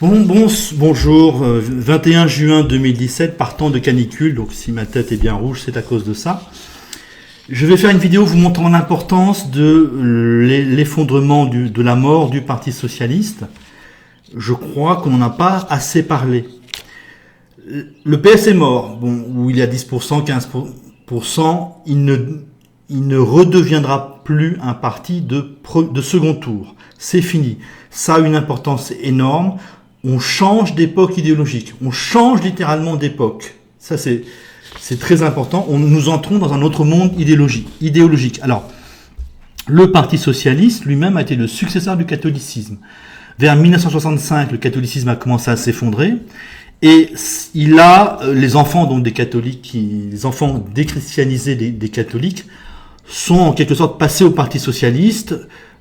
Bonjour, 21 juin 2017, partant de canicule, donc si ma tête est bien rouge, c'est à cause de ça. Je vais faire une vidéo vous montrant l'importance de l'effondrement de la mort du Parti Socialiste. Je crois qu'on n'en a pas assez parlé. Le PS est mort, où il y a 10%, 15%, il ne redeviendra plus un parti de second tour. C'est fini. Ça a une importance énorme. On change d'époque idéologique. On change littéralement d'époque. Ça, c'est très important. Nous entrons dans un autre monde idéologique. Alors, le Parti Socialiste lui-même a été le successeur du catholicisme. Vers 1965, le catholicisme a commencé à s'effondrer. Et il a, les enfants donc des catholiques, les enfants déchristianisés des catholiques, sont en quelque sorte passés au Parti Socialiste,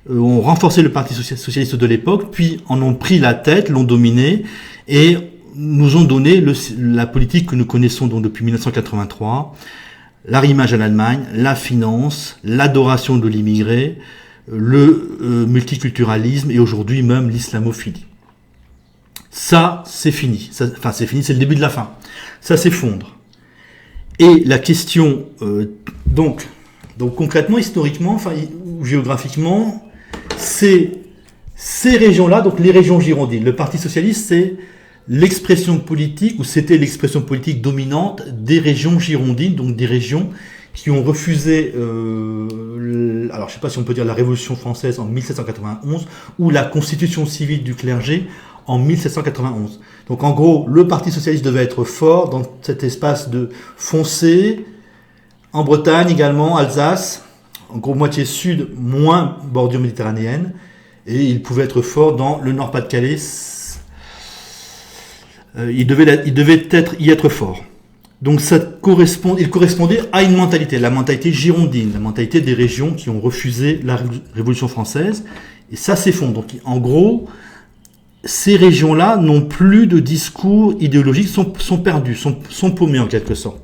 ont renforcé le Parti Socialiste de l'époque, puis en ont pris la tête, l'ont dominé, et nous ont donné la politique que nous connaissons donc depuis 1983, l'arrimage à l'Allemagne, la finance, l'adoration de l'immigré, le multiculturalisme et aujourd'hui même l'islamo-philie. Ça, c'est fini. C'est fini, c'est le début de la fin. Ça s'effondre. Et la question, donc concrètement, historiquement, ou géographiquement, c'est ces régions-là, donc les régions girondines. Le Parti Socialiste, c'est l'expression politique, ou c'était l'expression politique dominante des régions girondines, donc des régions qui ont refusé, alors je ne sais pas si on peut dire la Révolution française en 1791, ou la constitution civile du clergé en 1791. Donc en gros, le Parti Socialiste devait être fort dans cet espace de foncé, en Bretagne également, Alsace, en gros moitié sud, moins bordure méditerranéenne, et il pouvait être fort dans le Nord-Pas-de-Calais. Il devait y être fort. Donc il correspondait à une mentalité, la mentalité girondine, la mentalité des régions qui ont refusé la Révolution française, et ça s'effondre. Donc en gros, ces régions-là n'ont plus de discours idéologiques, sont perdus, sont paumés en quelque sorte.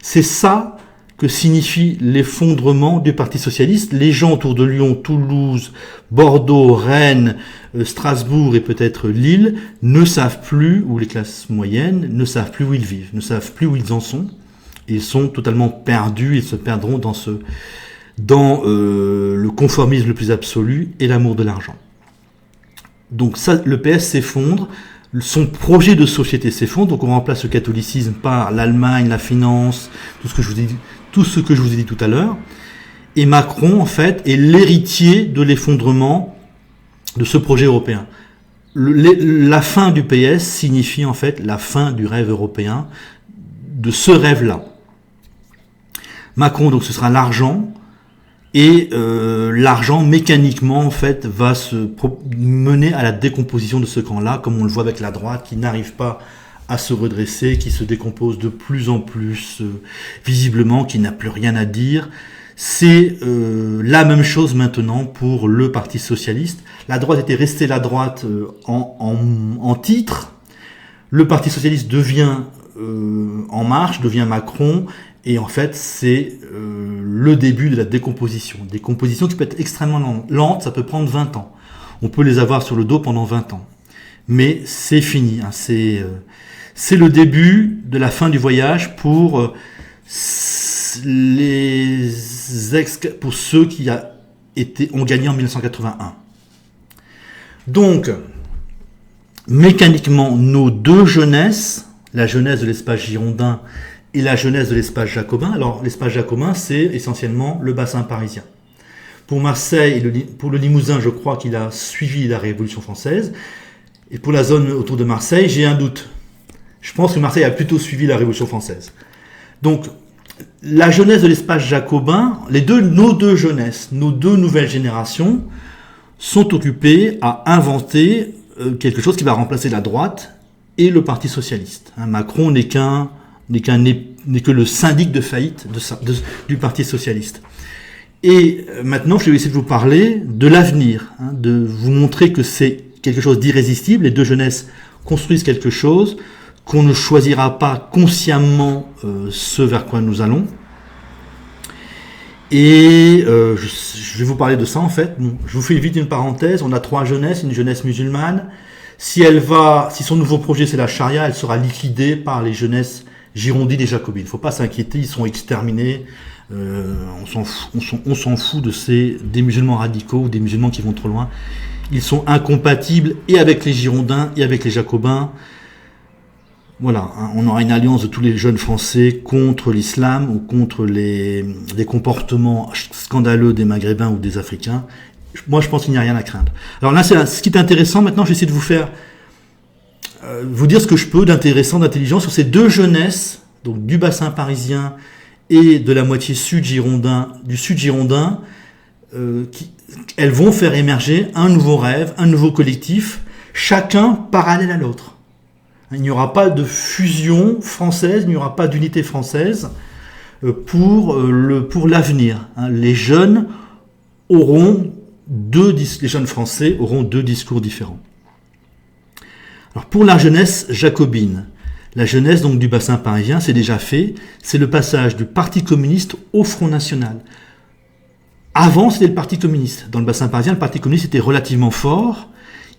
C'est ça que signifie l'effondrement du Parti Socialiste. Les gens autour de Lyon, Toulouse, Bordeaux, Rennes, Strasbourg et peut-être Lille ne savent plus, ou les classes moyennes, ne savent plus où ils vivent, ne savent plus où ils en sont. Ils sont totalement perdus, ils se perdront dans le conformisme le plus absolu et l'amour de l'argent. Donc ça, le PS s'effondre, son projet de société s'effondre, donc on remplace le catholicisme par l'Allemagne, la finance, tout ce que je vous ai dit tout à l'heure. Et Macron, en fait, est l'héritier de l'effondrement de ce projet européen. La fin du PS signifie en fait la fin du rêve européen, de ce rêve-là. Macron, donc ce sera l'argent, et l'argent mécaniquement en fait va se mener à la décomposition de ce camp-là, comme on le voit avec la droite qui n'arrive pas à se redresser, qui se décompose de plus en plus visiblement, qui n'a plus rien à dire. C'est la même chose maintenant pour le Parti Socialiste. La droite était restée la droite en titre. Le Parti Socialiste devient En Marche, devient Macron. Et en fait, c'est le début de la décomposition. Décomposition qui peut être extrêmement lente, ça peut prendre 20 ans. On peut les avoir sur le dos pendant 20 ans. Mais c'est fini. Hein. C'est le début de la fin du voyage pour pour ceux qui ont gagné en 1981. Donc, mécaniquement, nos deux jeunesses, la jeunesse de l'espace girondin et la jeunesse de l'espace jacobin. Alors, l'espace jacobin, c'est essentiellement le bassin parisien. Pour Marseille et pour le Limousin, je crois qu'il a suivi la Révolution française. Et pour la zone autour de Marseille, j'ai un doute. Je pense que Marseille a plutôt suivi la Révolution française. Donc, la jeunesse de l'espace jacobin, nos deux jeunesses, nos deux nouvelles générations, sont occupées à inventer quelque chose qui va remplacer la droite et le Parti Socialiste. Macron n'est que le syndic de faillite du Parti Socialiste. Et maintenant, je vais essayer de vous parler de l'avenir, de vous montrer que c'est quelque chose d'irrésistible. Les deux jeunesses construisent quelque chose, qu'on ne choisira pas consciemment ce vers quoi nous allons. Et je vais vous parler de ça en fait. Bon, je vous fais vite une parenthèse. On a 3 jeunesses, une jeunesse musulmane. Si son nouveau projet c'est la charia, elle sera liquidée par les jeunesses girondines et jacobines. Il ne faut pas s'inquiéter, ils sont exterminés. On s'en fout des musulmans radicaux ou des musulmans qui vont trop loin. Ils sont incompatibles et avec les girondins et avec les jacobins. Voilà, hein, on aura une alliance de tous les jeunes Français contre l'islam ou contre les comportements scandaleux des Maghrébins ou des Africains. Moi, je pense qu'il n'y a rien à craindre. Alors là, ce qui est intéressant, maintenant, j'essaie de vous dire ce que je peux d'intéressant, d'intelligent sur ces 2 jeunesses, donc du bassin parisien et de la moitié du sud girondin, elles vont faire émerger un nouveau rêve, un nouveau collectif, chacun parallèle à l'autre. Il n'y aura pas de fusion française, il n'y aura pas d'unité française pour l'avenir. Les jeunes les jeunes Français auront 2 discours différents. Alors pour la jeunesse jacobine, la jeunesse donc du bassin parisien, c'est déjà fait, c'est le passage du Parti communiste au Front National. Avant, c'était le Parti communiste. Dans le bassin parisien, le Parti communiste était relativement fort,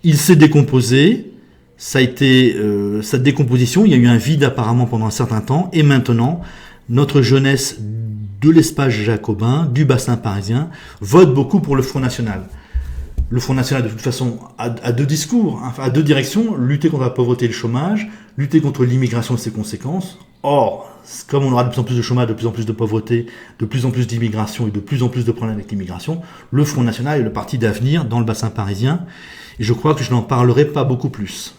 il s'est décomposé. Ça a été cette décomposition, il y a eu un vide apparemment pendant un certain temps, et maintenant, notre jeunesse de l'espace jacobin, du bassin parisien, vote beaucoup pour le Front National. Le Front National, de toute façon, a 2 discours, hein, a 2 directions, lutter contre la pauvreté et le chômage, lutter contre l'immigration et ses conséquences. Or, comme on aura de plus en plus de chômage, de plus en plus de pauvreté, de plus en plus d'immigration et de plus en plus de problèmes avec l'immigration, le Front National est le parti d'avenir dans le bassin parisien, et je crois que je n'en parlerai pas beaucoup plus.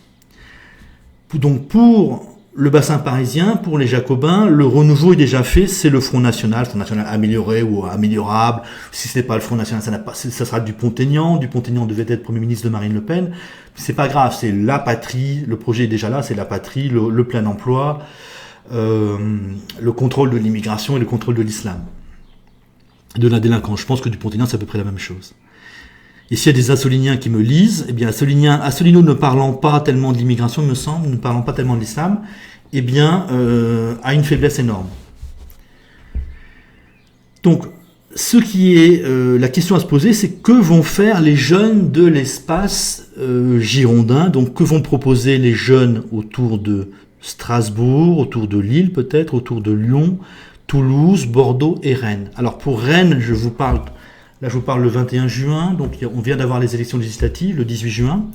Donc pour le bassin parisien, pour les jacobins, le renouveau est déjà fait, c'est le Front National amélioré ou améliorable. Si ce n'est pas le Front National, ça sera du Dupont-Aignan. Dupont-Aignan devait être Premier ministre de Marine Le Pen. C'est pas grave, c'est la patrie, le projet est déjà là, c'est la patrie, le plein emploi, le contrôle de l'immigration et le contrôle de l'islam, de la délinquance. Je pense que Dupont-Aignan, c'est à peu près la même chose. Et s'il y a des assoliniens qui me lisent, eh bien Asselineau ne parlant pas tellement de l'immigration, il me semble, ne parlant pas tellement de l'islam, eh bien a une faiblesse énorme. Donc, ce qui est la question à se poser, c'est que vont faire les jeunes de l'espace girondin, donc que vont proposer les jeunes autour de Strasbourg, autour de Lille peut-être, autour de Lyon, Toulouse, Bordeaux et Rennes. Alors pour Rennes, je vous parle le 21 juin, donc on vient d'avoir les élections législatives, le 18 juin,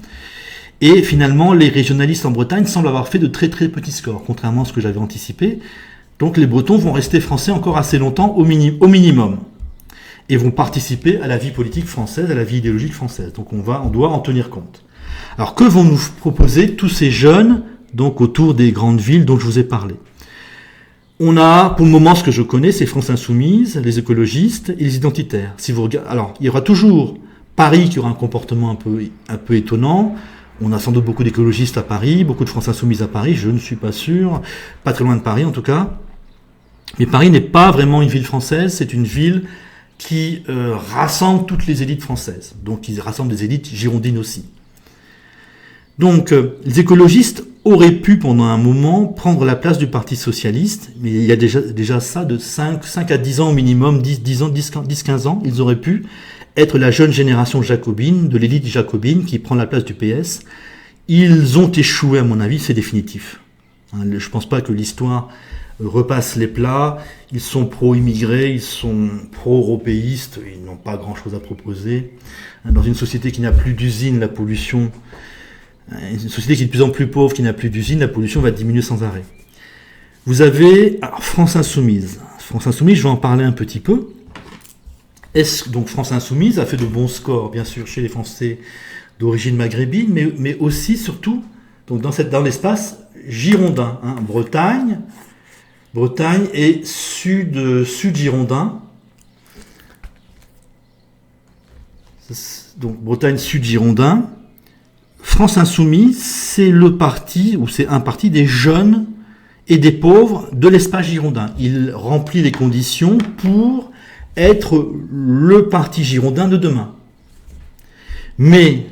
et finalement les régionalistes en Bretagne semblent avoir fait de très très petits scores, contrairement à ce que j'avais anticipé. Donc les Bretons vont rester français encore assez longtemps au minimum, et vont participer à la vie politique française, à la vie idéologique française. Donc on doit en tenir compte. Alors que vont nous proposer tous ces jeunes, donc autour des grandes villes dont je vous ai parlé? On a, pour le moment, ce que je connais, c'est France Insoumise, les écologistes et les identitaires. Si vous regardez, alors, il y aura toujours Paris qui aura un comportement un peu étonnant. On a sans doute beaucoup d'écologistes à Paris, beaucoup de France Insoumise à Paris, je ne suis pas sûr. Pas très loin de Paris, en tout cas. Mais Paris n'est pas vraiment une ville française, c'est une ville qui rassemble toutes les élites françaises. Donc, il rassemble des élites girondines aussi. Donc, les écologistes auraient pu, pendant un moment, prendre la place du Parti socialiste, mais il y a déjà ça de 5 à 10 ans au minimum, 10-15 ans, ils auraient pu être la jeune génération jacobine, de l'élite jacobine, qui prend la place du PS. Ils ont échoué, à mon avis, c'est définitif. Je ne pense pas que l'histoire repasse les plats, ils sont pro-immigrés, ils sont pro-européistes, ils n'ont pas grand-chose à proposer. Dans une société qui n'a plus d'usines, la pollution... Une société qui est de plus en plus pauvre, qui n'a plus d'usine, la pollution va diminuer sans arrêt. Vous avez France Insoumise. France Insoumise, je vais en parler un petit peu. Donc France Insoumise a fait de bons scores, bien sûr, chez les Français d'origine maghrébine, mais aussi, surtout, donc dans l'espace girondin. Bretagne et sud girondin. Donc Bretagne, sud girondin. France Insoumise, c'est le parti, ou c'est un parti des jeunes et des pauvres de l'espace girondin. Il remplit les conditions pour être le parti girondin de demain. Mais,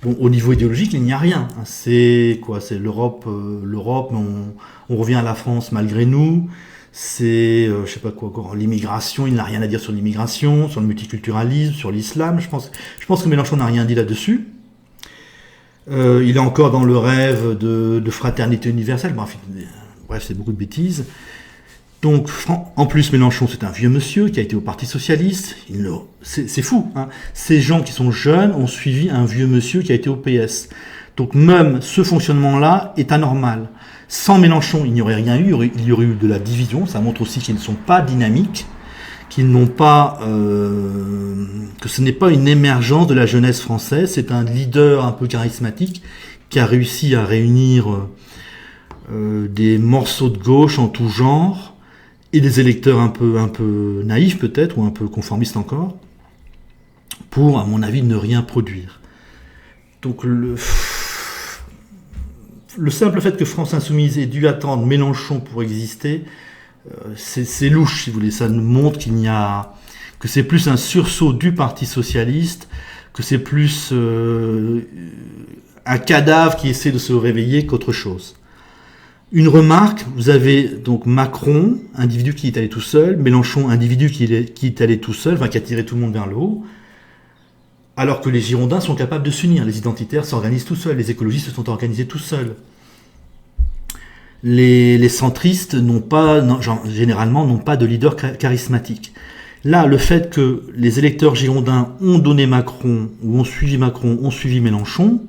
bon, au niveau idéologique, il n'y a rien. C'est quoi? C'est l'Europe, mais on revient à la France malgré nous. c'est, je sais pas quoi encore, l'immigration, il n'a rien à dire sur l'immigration, sur le multiculturalisme, sur l'islam, je pense que Mélenchon n'a rien dit là-dessus. Il est encore dans le rêve de fraternité universelle, bref, c'est beaucoup de bêtises. Donc, en plus, Mélenchon, c'est un vieux monsieur qui a été au Parti Socialiste. C'est fou, hein. Ces gens qui sont jeunes ont suivi un vieux monsieur qui a été au PS. Donc, même ce fonctionnement-là est anormal. Sans Mélenchon, il n'y aurait rien eu. Il y aurait eu de la division. Ça montre aussi qu'ils ne sont pas dynamiques, qu'ils n'ont pas, que ce n'est pas une émergence de la jeunesse française. C'est un leader un peu charismatique qui a réussi à réunir des morceaux de gauche en tout genre. Et des électeurs un peu naïfs peut-être, ou un peu conformistes encore, pour, à mon avis, ne rien produire. Donc le simple fait que France Insoumise ait dû attendre Mélenchon pour exister, c'est louche, si vous voulez. Ça nous montre que c'est plus un sursaut du Parti Socialiste, que c'est plus un cadavre qui essaie de se réveiller qu'autre chose. Une remarque, vous avez donc Macron, individu qui est allé tout seul, Mélenchon, individu qui est allé tout seul, qui a tiré tout le monde vers le haut, alors que les Girondins sont capables de s'unir, les identitaires s'organisent tout seuls, les écologistes se sont organisés tout seuls. Les centristes généralement n'ont pas de leader charismatique. Là, le fait que les électeurs girondins ont donné Macron, ou ont suivi Macron, ont suivi Mélenchon,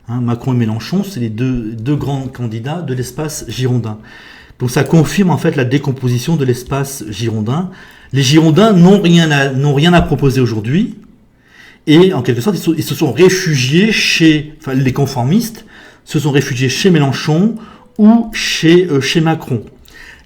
Macron et Mélenchon, c'est les deux grands candidats de l'espace girondin. Donc ça confirme en fait la décomposition de l'espace girondin. Les Girondins n'ont rien à proposer aujourd'hui, et en quelque sorte ils se sont réfugiés les conformistes se sont réfugiés chez Mélenchon ou chez Macron.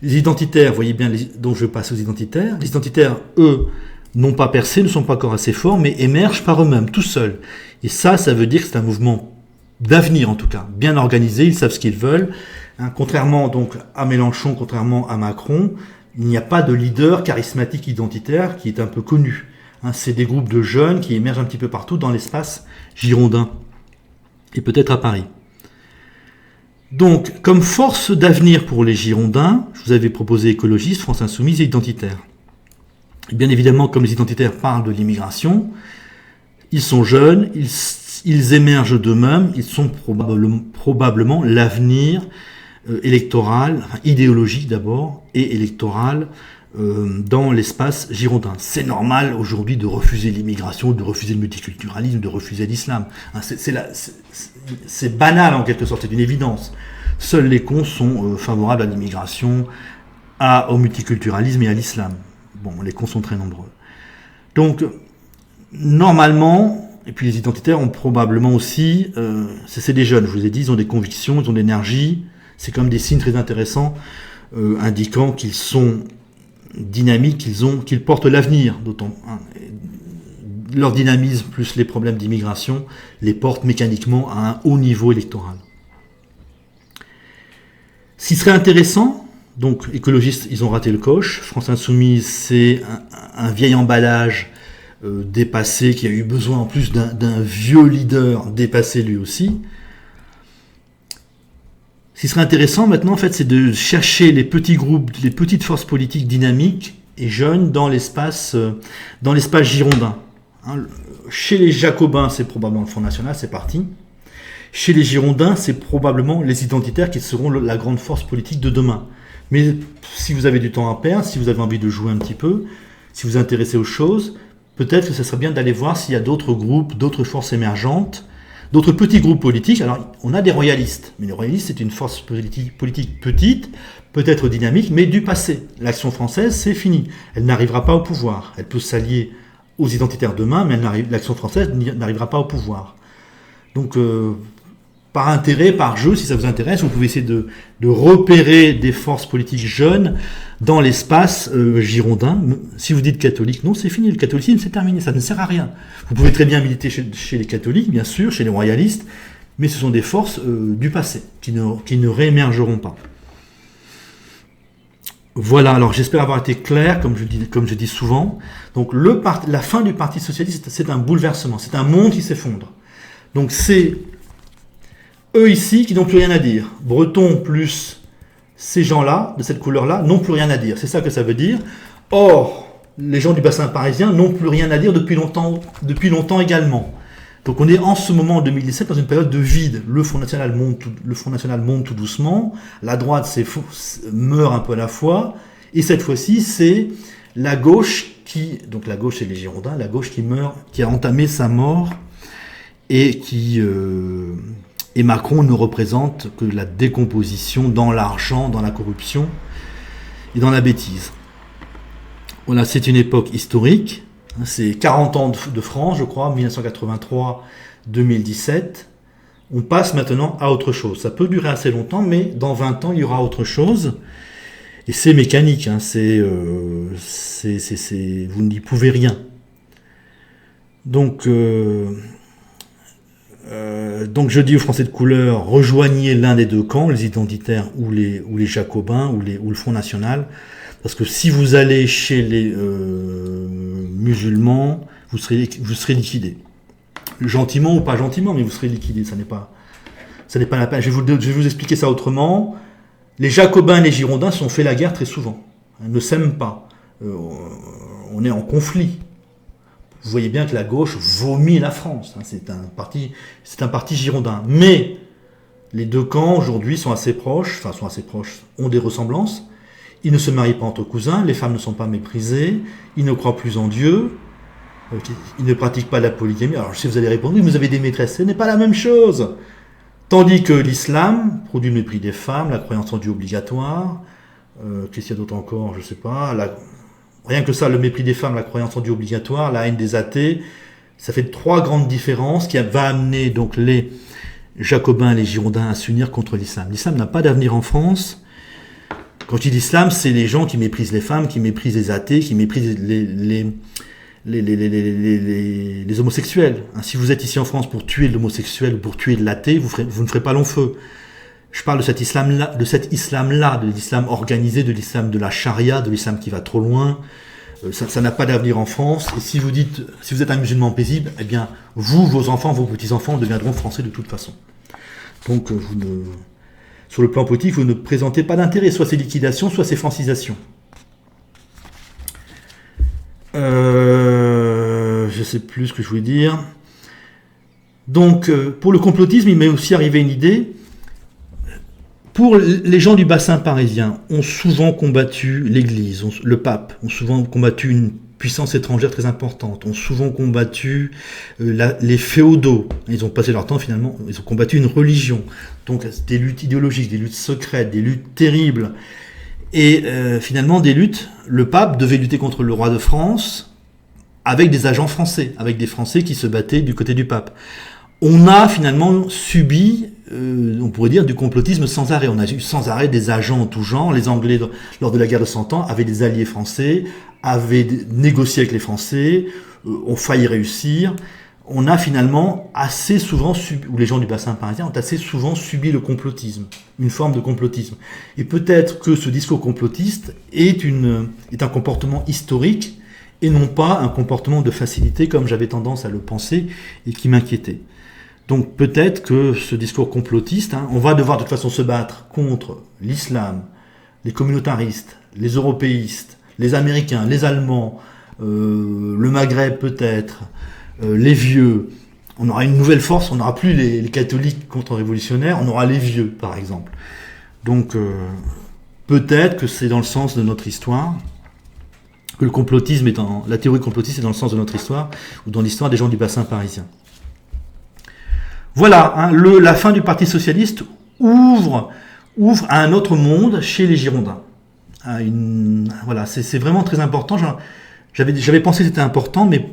Les identitaires, vous voyez bien, donc je passe aux identitaires. Les identitaires, eux, n'ont pas percé, ne sont pas encore assez forts, mais émergent par eux-mêmes, tout seuls. Et ça veut dire que c'est un mouvement d'avenir en tout cas, bien organisé, ils savent ce qu'ils veulent. Contrairement donc à Mélenchon, contrairement à Macron, il n'y a pas de leader charismatique identitaire qui est un peu connu. C'est des groupes de jeunes qui émergent un petit peu partout dans l'espace girondin, et peut-être à Paris. Donc, comme force d'avenir pour les Girondins, je vous avais proposé écologistes, France Insoumise et identitaires. Et bien évidemment, comme les identitaires parlent de l'immigration, ils sont jeunes, ils émergent d'eux-mêmes, ils sont probablement l'avenir électoral, idéologique d'abord, et électoral dans l'espace girondin. C'est normal aujourd'hui de refuser l'immigration, de refuser le multiculturalisme, de refuser l'islam. C'est banal en quelque sorte, c'est une évidence. Seuls les cons sont favorables à l'immigration, au multiculturalisme et à l'islam. Bon, les cons sont très nombreux. Donc, normalement, et puis les identitaires ont probablement aussi, c'est des jeunes, je vous ai dit, ils ont des convictions, ils ont de l'énergie, c'est comme des signes très intéressants indiquant qu'ils sont dynamiques, qu'ils portent l'avenir, d'autant. Leur dynamisme plus les problèmes d'immigration les portent mécaniquement à un haut niveau électoral. Ce qui serait intéressant, donc écologistes, ils ont raté le coche, France Insoumise, c'est un vieil emballage dépassé, qui a eu besoin en plus d'un vieux leader dépassé lui aussi. Ce qui serait intéressant maintenant, en fait, c'est de chercher les petits groupes, les petites forces politiques dynamiques et jeunes dans l'espace girondin. Chez les Jacobins, c'est probablement le Front National, c'est parti. Chez les Girondins, c'est probablement les identitaires qui seront la grande force politique de demain. Mais si vous avez du temps à perdre, si vous avez envie de jouer un petit peu, si vous vous intéressez aux choses, peut-être que ce serait bien d'aller voir s'il y a d'autres groupes, d'autres forces émergentes, d'autres petits groupes politiques. Alors, on a des royalistes, mais les royalistes, c'est une force politique petite, peut-être dynamique, mais du passé. L'Action française, c'est fini. Elle n'arrivera pas au pouvoir. Elle peut s'allier aux identitaires demain, mais l'Action française n'arrivera pas au pouvoir. Donc, par intérêt, par jeu, si ça vous intéresse, vous pouvez essayer de repérer des forces politiques jeunes dans l'espace girondin. Si vous dites catholique, non, c'est fini, le catholicisme, c'est terminé, ça ne sert à rien. Vous pouvez très bien militer chez les catholiques, bien sûr, chez les royalistes, mais ce sont des forces du passé, qui ne réémergeront pas. Voilà, alors j'espère avoir été clair, comme je dis souvent. Donc la fin du Parti Socialiste, c'est un bouleversement, c'est un monde qui s'effondre. Donc c'est eux ici qui n'ont plus rien à dire. Breton plus ces gens-là, de cette couleur-là, n'ont plus rien à dire. C'est ça que ça veut dire. Or, les gens du bassin parisien n'ont plus rien à dire depuis longtemps également. Donc on est en ce moment, en 2017, dans une période de vide. Le Front National monte tout doucement, la droite meurt un peu à la fois, et cette fois-ci, c'est la gauche donc la gauche c'est les Girondins, la gauche qui meurt, qui a entamé sa mort, et Macron ne représente que la décomposition dans l'argent, dans la corruption et dans la bêtise. Voilà, c'est une époque historique. C'est 40 ans de France, je crois, 1983-2017. On passe maintenant à autre chose. Ça peut durer assez longtemps, mais dans 20 ans, il y aura autre chose. Et c'est mécanique, hein, vous n'y pouvez rien. Donc je dis aux Français de couleur, rejoignez l'un des deux camps, les identitaires ou les Jacobins ou le Front National. Parce que si vous allez chez les musulmans, vous serez liquidés. Gentiment ou pas gentiment, mais vous serez liquidés. Ça n'est pas la peine. Je vais vous expliquer ça autrement. Les Jacobins et les Girondins se sont fait la guerre très souvent. Ils ne s'aiment pas. On est en conflit. Vous voyez bien que la gauche vomit la France. C'est un parti girondin. Mais les deux camps aujourd'hui sont assez proches, ont des ressemblances. Ils ne se marient pas entre cousins, les femmes ne sont pas méprisées, ils ne croient plus en Dieu, ils ne pratiquent pas la polygamie. Alors si vous allez répondre, oui, vous avez des maîtresses, ce n'est pas la même chose. Tandis que l'islam produit le mépris des femmes, la croyance en Dieu obligatoire, qu'est-ce qu'il y a d'autre encore, je ne sais pas, rien que ça, le mépris des femmes, la croyance en Dieu obligatoire, la haine des athées, ça fait 3 grandes différences qui va amener donc les Jacobins et les Girondins à s'unir contre l'islam. L'islam n'a pas d'avenir en France. Quand je dis l'islam, c'est les gens qui méprisent les femmes, qui méprisent les athées, qui méprisent les homosexuels. Si vous êtes ici en France pour tuer l'homosexuel ou pour tuer l'athée, vous ne ferez pas long feu. Je parle de cet islam-là, de l'islam organisé, de l'islam de la charia, de l'islam qui va trop loin. Ça n'a pas d'avenir en France. Et si vous êtes un musulman paisible, eh bien, vos enfants, vos petits-enfants deviendront français de toute façon. Donc, sur le plan politique, vous ne présentez pas d'intérêt. Soit c'est liquidation, soit c'est francisation. Je ne sais plus ce que je voulais dire. Donc, pour le complotisme, il m'est aussi arrivé une idée. Pour les gens du bassin parisien, ont souvent combattu l'Église, le pape, ont souvent combattu une puissance étrangère très importante, ont souvent combattu les féodaux. Ils ont passé leur temps finalement, ils ont combattu une religion. Donc des luttes idéologiques, des luttes secrètes, des luttes terribles. Et finalement des luttes, le pape devait lutter contre le roi de France avec des agents français, avec des Français qui se battaient du côté du pape. On a finalement subi, on pourrait dire, du complotisme sans arrêt. On a eu sans arrêt des agents en tout genre. Les Anglais, lors de la guerre de 100 ans, avaient des alliés français, avaient négocié avec les Français, ont failli réussir. On a finalement assez souvent subi, ou les gens du bassin parisien ont assez souvent subi le complotisme, une forme de complotisme. Et peut-être que ce discours complotiste est un comportement historique et non pas un comportement de facilité comme j'avais tendance à le penser et qui m'inquiétait. Donc peut-être que ce discours complotiste, on va devoir de toute façon se battre contre l'islam, les communautaristes, les européistes, les Américains, les Allemands, le Maghreb peut-être, les vieux. On aura une nouvelle force, on n'aura plus les catholiques contre-révolutionnaires, on aura les vieux par exemple. Donc peut-être que c'est dans le sens de notre histoire, que la théorie complotiste est dans le sens de notre histoire, ou dans l'histoire des gens du bassin parisien. Voilà, la fin du Parti socialiste ouvre à un autre monde chez les Girondins. Voilà, c'est vraiment très important. J'avais pensé que c'était important, mais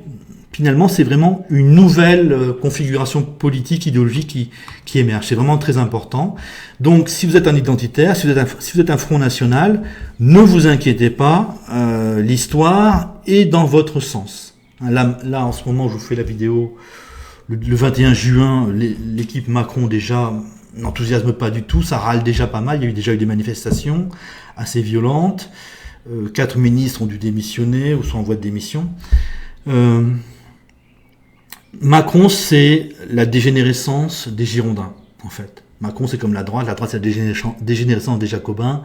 finalement, c'est vraiment une nouvelle configuration politique, idéologique qui émerge. C'est vraiment très important. Donc, si vous êtes un identitaire, si vous êtes un Front National, ne vous inquiétez pas, l'histoire est dans votre sens. Là, en ce moment, je vous fais la vidéo. Le 21 juin, l'équipe Macron déjà n'enthousiasme pas du tout, ça râle déjà pas mal, il y a déjà eu des manifestations assez violentes, 4 ministres ont dû démissionner ou sont en voie de démission. Macron, c'est la dégénérescence des Girondins. en fait. Macron, c'est comme la droite c'est la dégénérescence des Jacobins,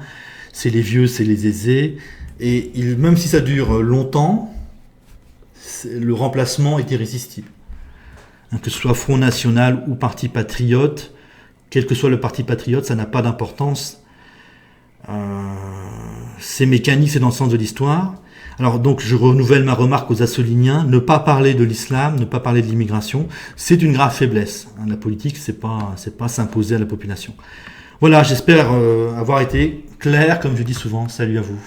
c'est les vieux, c'est les aisés, et même si ça dure longtemps, le remplacement est irrésistible. Que ce soit Front National ou Parti Patriote, quel que soit le Parti Patriote, ça n'a pas d'importance. C'est mécanique, c'est dans le sens de l'histoire. Alors donc je renouvelle ma remarque aux Assoliniens, ne pas parler de l'islam, ne pas parler de l'immigration, c'est une grave faiblesse. La politique, c'est pas s'imposer à la population. Voilà, j'espère avoir été clair, comme je dis souvent. Salut à vous.